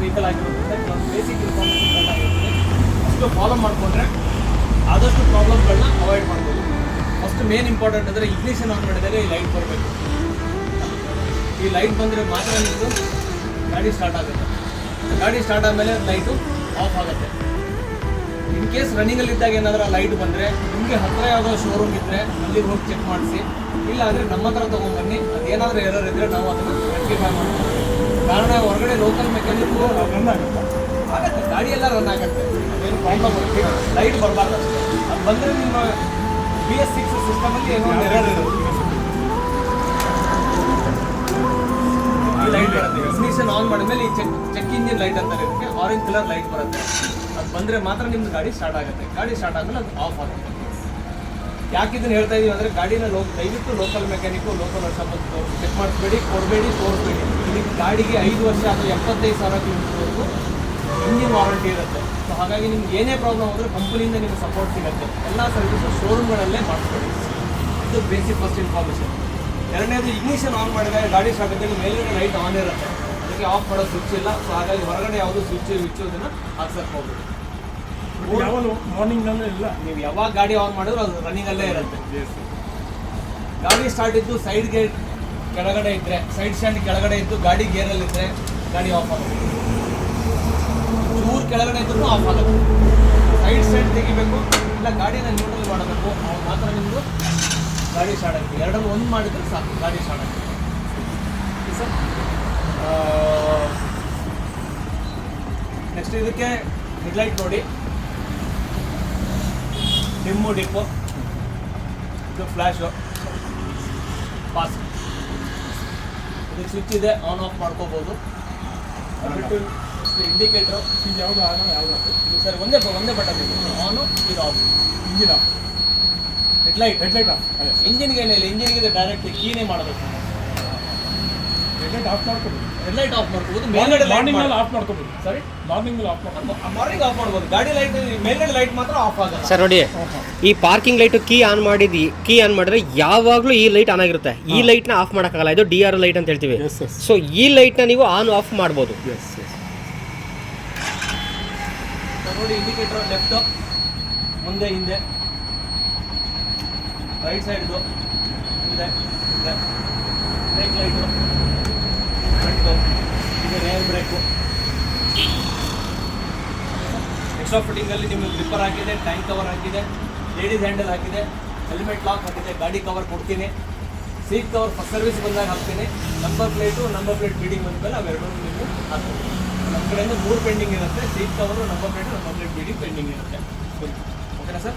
Vehicle ಆಗಿರೋದ್ರಿಂದ ಕೆಲವೊಂದು basic information ಆಗಿರ್ತದೆ. ಅಷ್ಟು ಫಾಲೋ ಮಾಡಿಕೊಂಡ್ರೆ ಆದಷ್ಟು ಪ್ರಾಬ್ಲಮ್ಗಳನ್ನ ಅವಾಯ್ಡ್ ಮಾಡ್ಬೋದು. ಫಸ್ಟ್ ಮೇನ್ ಇಂಪಾರ್ಟೆಂಟ್ ಅಂದರೆ ಇಗ್ನಿಷನ್ ಆನ್ ಮಾಡಿದಾಗ ಈ ಲೈಟ್ ಬರಬೇಕು. ಈ ಲೈಟ್ ಬಂದರೆ ಮಾತ್ರ ನಿಮ್ಮದು ಗಾಡಿ ಸ್ಟಾರ್ಟ್ ಆಗುತ್ತೆ. ಗಾಡಿ ಸ್ಟಾರ್ಟ್ ಆದಮೇಲೆ ಲೈಟು ಆಫ್ ಆಗುತ್ತೆ. ಇನ್ ಕೇಸ್ ರನ್ನಿಂಗಲ್ಲಿದ್ದಾಗ ಏನಾದರೂ ಲೈಟ್ ಬಂದರೆ ನಿಮಗೆ ಹತ್ತಿರ ಯಾವುದೋ ಶೋರೂಮ್ ಇದ್ದರೆ ಅಲ್ಲಿಗೆ ಹೋಗಿ ಚೆಕ್ ಮಾಡಿಸಿ, ಇಲ್ಲ ಅಂದರೆ ನಮ್ಮ ಹತ್ರ ತೊಗೊಂಡ್ಬನ್ನಿ. ಅದೇನಾದರೂ ಎರರ್ ಇದ್ದರೆ ನಾವು ಅದನ್ನು ರೆಕ್ಟಿಫೈ ಮಾಡ್ತೀವಿ. ಕಾರಣ ಹೊರಗಡೆ ಲೋಕಲ್ ಮೆಕ್ಯಾನಿಕ್ಕು ರನ್ ಆಗುತ್ತೆ, ಗಾಡಿ ಎಲ್ಲ ರನ್ ಆಗುತ್ತೆ, ಅದೇನು ಪ್ರಾಬ್ಲಮ್ ಬರುತ್ತೆ, ಲೈಟ್ ಬರಬಾರ್ದು ಅಷ್ಟೇ. ಅದು ಬಂದರೆ ನಿಮ್ಮ BS6 ಸಿಸ್ಟಮಲ್ಲಿ ಏನೋ ಒಂದು ಎರರ್ ಇರುತ್ತೆ. ಈ ಲೈಟ್ ಬರುತ್ತೆ, ಇಗ್ನಿಷನ್ ಆನ್ ಮಾಡಿದ್ಮೇಲೆ ಈ ಚೆಕ್ ಇಂಜಿನ್ ಲೈಟ್ ಅಂತ ಇರುತ್ತೆ, ಆರೆಂಜ್ ಕಲರ್ ಲೈಟ್ ಬರುತ್ತೆ. ಅದು ಬಂದರೆ ಮಾತ್ರ ನಿಮ್ದು ಗಾಡಿ ಸ್ಟಾರ್ಟ್ ಆಗುತ್ತೆ. ಗಾಡಿ ಸ್ಟಾರ್ಟ್ ಆದಮೇಲೆ ಅದು ಆಫ್ ಆಗುತ್ತೆ. ಯಾಕೆ ಇದನ್ನು ಹೇಳ್ತಾ ಇದೀವಿ ಅಂದರೆ ಗಾಡಿನ ದಯವಿಟ್ಟು ಲೋಕಲ್ ಮೆಕ್ಯಾನಿಕ್ಕು ಲೋಕಲ್ ಶಾಪಲ್ಲಿ ಚೆಕ್ ಮಾಡಿಸ್ಬೇಡಿ, ಕೊಡಬೇಡಿ, ತೋರಿಸ್ಬೇಡಿ. ಇಲ್ಲಿ ಗಾಡಿಗೆ 5 ವರ್ಷ ಅಥವಾ 75,000 ಕಿಲೋಮೀಟರ್ವರೆಗೂ ಇಂಜಿನ್ ವಾರಂಟಿ ಇರುತ್ತೆ. ಸೊ ಹಾಗಾಗಿ ನಿಮ್ಗೆ ಏನೇ ಪ್ರಾಬ್ಲಮ್ ಆದರೆ ಕಂಪನಿಯಿಂದ ನಿಮಗೆ ಸಪೋರ್ಟ್ ಸಿಗುತ್ತೆ. ಎಲ್ಲ ಸರ್ವಿಸು ಶೋರೂಮ್ಗಳಲ್ಲೇ ಮಾಡಿಸ್ಬೇಡಿ. ಇದು ಬೇಸಿಕ್ ಫಸ್ಟ್ ಇನ್ಫಾರ್ಮೇಷನ್. ಎರಡನೇದು ಇಗ್ನಿಷನ್ ಆನ್ ಮಾಡಿದಾಗ ಗಾಡಿ ಸ್ಟಾರ್ಟ್ ಆಗಿದೆ, ಮೇಲ್ಗಡೆ ಲೈಟ್ ಆನ್ ಇರುತ್ತೆ, ಅದಕ್ಕೆ ಆಫ್ ಮಾಡೋ ಸ್ವಿಚ್ ಇಲ್ಲ. ಸೊ ಹಾಗಾಗಿ ಹೊರಗಡೆ ಯಾವುದೂ ಸ್ವಿಚ್ಚು ಅದನ್ನು ಹಾಕ್ಸಕ್ಕೆ ಹೋಗ್ಬಿಡಿ. ಯಾವಾಗ ಮಾರ್ನಿಂಗ್ನಲ್ಲೇ ಇಲ್ಲ, ನೀವು ಯಾವಾಗ ಗಾಡಿ ಆನ್ ಮಾಡಿದ್ರು ಅದು ರನ್ನಿಂಗಲ್ಲೇ ಇರುತ್ತೆ. ಗಾಡಿ ಸ್ಟಾರ್ಟ್ ಇದ್ದು ಸೈಡ್ ಗೇರ್ ಕೆಳಗಡೆ ಇದ್ದರೆ, ಸೈಡ್ ಸ್ಟ್ಯಾಂಡ್ ಕೆಳಗಡೆ ಇದ್ದು ಗಾಡಿ ಗೇರಲ್ಲಿದ್ದರೆ ಗಾಡಿ ಆಫ್ ಆಗುತ್ತೆ. ಚೂರು ಕೆಳಗಡೆ ಇದ್ರೂ ಆಫ್ ಆಗುತ್ತೆ. ಸೈಡ್ ಸ್ಟ್ಯಾಂಡ್ ತೆಗಿಬೇಕು, ಇಲ್ಲ ಗಾಡಿನ ನ್ಯೂಟ್ರಲ್ ಮಾಡಬೇಕು, ಅವಾಗ ಮಾತ್ರ ನಿಮ್ಮದು ಗಾಡಿ ಸ್ಟಾರ್ಟ್ ಆಗುತ್ತೆ. ಎರಡನ್ನು ಒಂದು ಮಾಡಿದ್ರೆ ಸಾಕು, ಗಾಡಿ ಸ್ಟಾರ್ಟ್ ಆಗುತ್ತೆ. ಸರ್ ನೆಕ್ಸ್ಟ್ ಇದಕ್ಕೆ ಹೆಡ್ಲೈಟ್ ನೋಡಿ, ಡಿಮ್ಮು ಡಿಪ್ಪು, ಇದು ಫ್ಲ್ಯಾಶು, ಪಾಸ್, ಇದಕ್ಕೆ ಸ್ವಿಚ್ ಇದೆ, ಆನ್ ಆಫ್ ಮಾಡ್ಕೋಬೋದು. ಇಂಡಿಕೇಟ್ರು ಯಾವುದು ಆನ್ ಯಾವುದು ಇದು ಸರ್ ಒಂದೇ ಬಟನ್ ಇದೆ, ಆನು ಇದು off. Engine off, headlight off. ಇಂಜಿನ್ಗೆ ಏನಿಲ್ಲ, ಇಂಜಿನ್ಗೆ ಡೈರೆಕ್ಟ್ ಕೀನೇ ಮಾಡಬೇಕು. ಹೆಡ್ಲೈಟ್ ಆಫ್ ಮಾಡ್ಕೋಬೋದು, ಹೆಡ್ಲೈಟ್ ಆಫ್ ಮಾಡ್ಕೋಬೋದು, ಮೇಲ್ಗಡೆ ಮಾರ್ನಿಂಗಲ್ಲಿ ಆಫ್ ಮಾಡ್ಕೋಬೋದು. ಸಾರಿ, ಮಾರ್ನಿಂಗಲ್ಲಿ ಆಫ್ ಮಾಡ್ಕೋಬೋದು, ಮಾರ್ನಿಂಗ್ ಆಫ್ ಮಾಡ್ಬೋದು. ಗಾಡಿ ಲೈಟ್ ಮೇಲ್ಗಡೆ ಲೈಟ್ ಮಾತ್ರ ಆಫ್ ಆಗಲ್ಲ. ಸರ್ ನೋಡಿ, ಈ ಪಾರ್ಕಿಂಗ್ ಲೈಟು ಕೀ ಆನ್ ಮಾಡಿದ್ರೆ ಯಾವಾಗಲೂ ಈ ಲೈಟ್ ಆನ್ ಆಗಿರುತ್ತೆ. ಈ ಲೈಟ್ನ ಆಫ್ ಮಾಡೋಕ್ಕಾಗಲ್ಲ, ಇದು DR ಲೈಟ್ ಅಂತ ಹೇಳ್ತೀವಿ. ಸೊ ಈ ಲೈಟ್ನ ನೀವು ಆನ್ ಆಫ್ ಮಾಡ್ಬೋದು. ನೋಡಿ, ಇಂಡಿಕೇಟರ್ ಲೆಫ್ಟ್, ಮುಂದೆ ಹಿಂದೆ, ರೈಟ್ ಸೈಡ್ದು ಹಿಂದೆ, ಬ್ರೇಕ್ ಲೈಟು, ಫ್ರಂಟು, ಇದು ರೇರ್ ಬ್ರೇಕು. ಎಕ್ಸ್ಟ್ರಾ ಫಿಟ್ಟಿಂಗಲ್ಲಿ ನಿಮಗೆ ಗ್ರಿಪ್ಪರ್ ಹಾಕಿದೆ, ಟ್ಯಾಂಕ್ ಕವರ್ ಹಾಕಿದೆ, ಲೇಡೀಸ್ ಹ್ಯಾಂಡಲ್ ಹಾಕಿದೆ, ಹೆಲ್ಮೆಟ್ ಲಾಕ್ ಹಾಕಿದೆ, ಗಾಡಿ ಕವರ್ ಕೊಡ್ತೀನಿ, ಸೀಟ್ ಕವರ್ ಫಸ್ಟ್ ಸರ್ವಿಸ್ ಬಂದಾಗ ಹಾಕ್ತೀನಿ. ನಂಬರ್ ಪ್ಲೇಟ್ ಫೀಡಿಂಗ್ ಬಂದಮೇಲೆ ಅವೆರಡೂ ನೀವು ಹಾಕ್ತೀನಿ. ನಮ್ಮ ಕಡೆಯಿಂದ 3 ಪೆಂಡಿಂಗ್ ಇರುತ್ತೆ, seat cover, number plate breeding pending ಇರುತ್ತೆ. ಓಕೆನಾ ಸರ್?